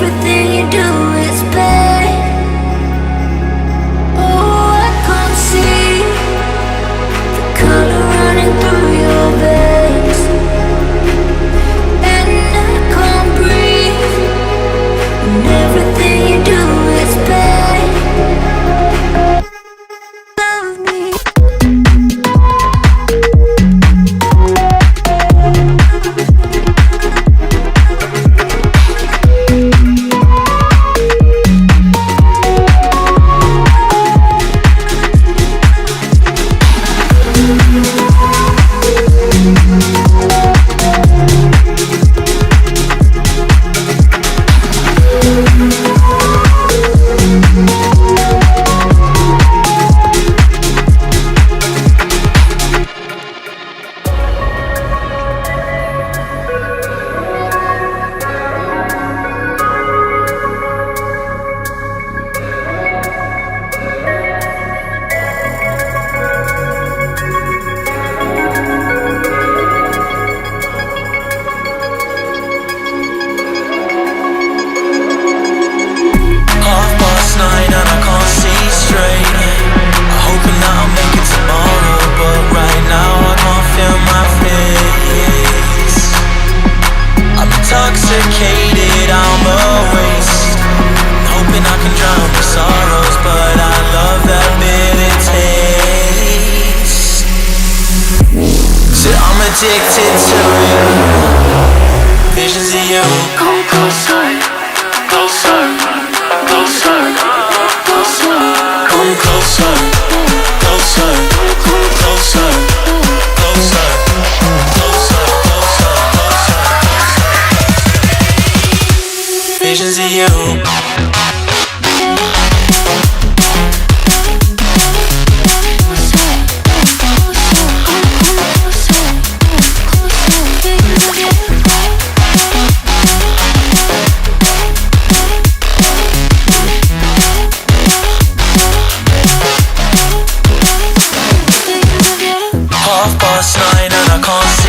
everything you do is bad. Oh, I can't see the color running through your veins, and I can't breathe when everything you do is bad. Love me. Intoxicated, I'm a waste. Hoping I can drown my sorrows, but I love that bitter taste. Said I'm addicted to you. Visions of you. Come closer, closer, closer, closer. Come closer, closer, closer, closer. Visions of you. Half past 9 and I can't